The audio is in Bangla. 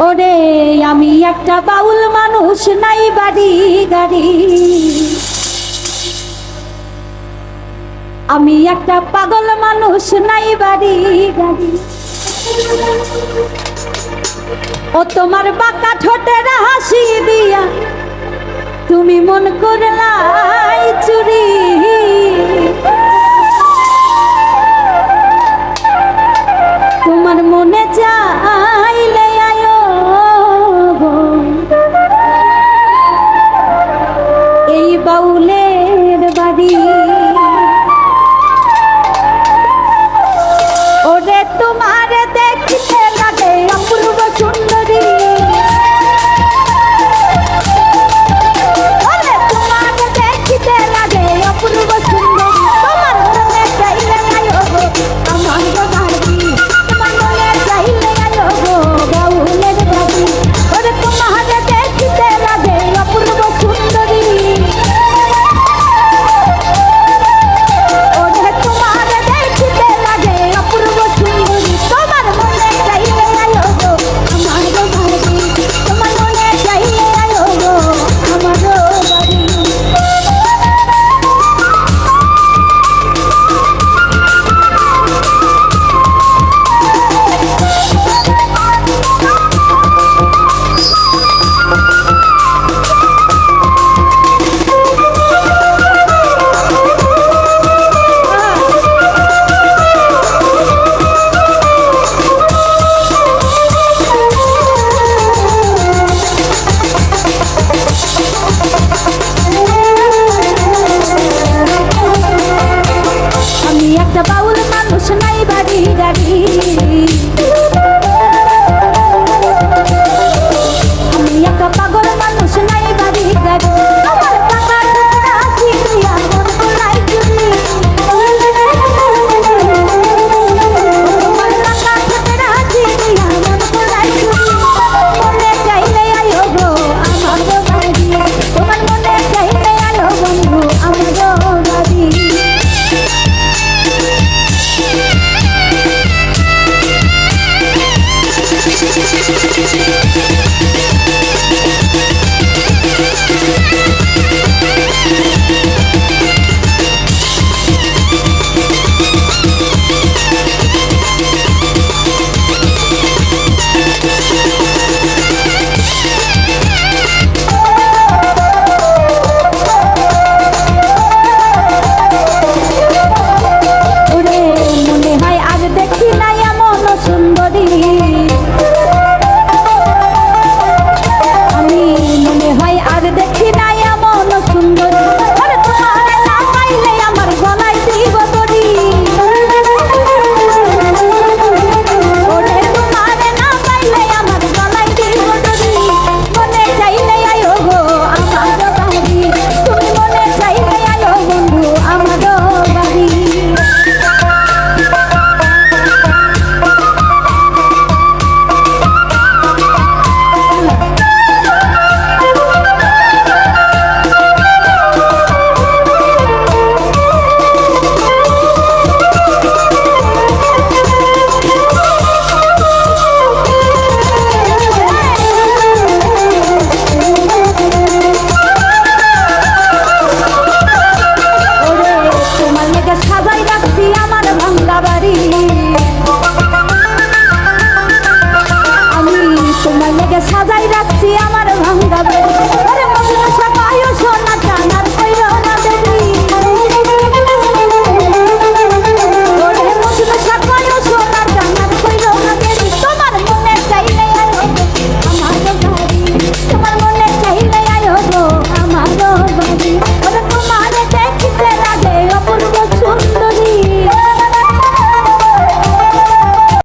ওরে আমি একটা বাউল মানুষ, নাই বাড়ি গাড়ি। আমি একটা পাগল মানুষ, নাই বাড়ি গাড়ি। ও তোমার বাঁকা ঠোঁটের হাসি দিয়া তুমি মন করলাই চুরি। তোমার মনে চাইলে আয়ো এই বাউলের বাড়ি। ওরে তোমার দেখতে লাগে অপূর্ব সুন্দরী। ওরে তোমার দেখতে লাগে অপূর্ব সুন্দরী। তোমার মনে চাইলে আয়ো আমার বাড়ি। তোমার মনে চাইলে আয়ো বাউলের বাড়ি। ওরে তোমার দেখতে লাগে অপূর্ব সুন্দরী। ওরে তোমার দেখতে লাগে অপূর্ব সুন্দরী। তোমার মনে চাইলে আয়ো আমার বাড়ি। তোমার মনে চাইলে আয়ো আমার বাড়ি। আমি একটা বাউল মানুষ, নাই বাড়ি গাড়ি। আমি একটা পাগল মানুষ, নাই বাড়ি গাড়ি। আমার টাকা টুকরা চিড়িয়া মন কোলাই চুরি। তোমার টাকা টুকরা চিড়িয়া মন কোলাই চুরি। মনে চাইলে আয়ো গো আমার বাড়ি। তোমার মনে চাইলে আয়ো বন্ধু আমার বাড়ি। ওরে মনে হয় আজ দেখি নাই এমন সুন্দরী। আমি মনে হয় আর দেখি নাই এমন সুন্দরী। ওরে তোমার না পাইলে আমার গলায় দিব দড়ি। ওরে তোমার না পাইলে আমার গলায় দিব দড়ি। মনে চাইলে আয়ো গো আমার বাড়ি। তুমি মনে চাইলে আয়ো বন্ধু আমার বাড়ি। ওরে তোমার লেগে সাজাই রাখছি আমার ভাঙ্গা বাড়ি। আমি তোমার লেগে সাজাই রাখছি আমার ভাঙ্গা বাড়ি।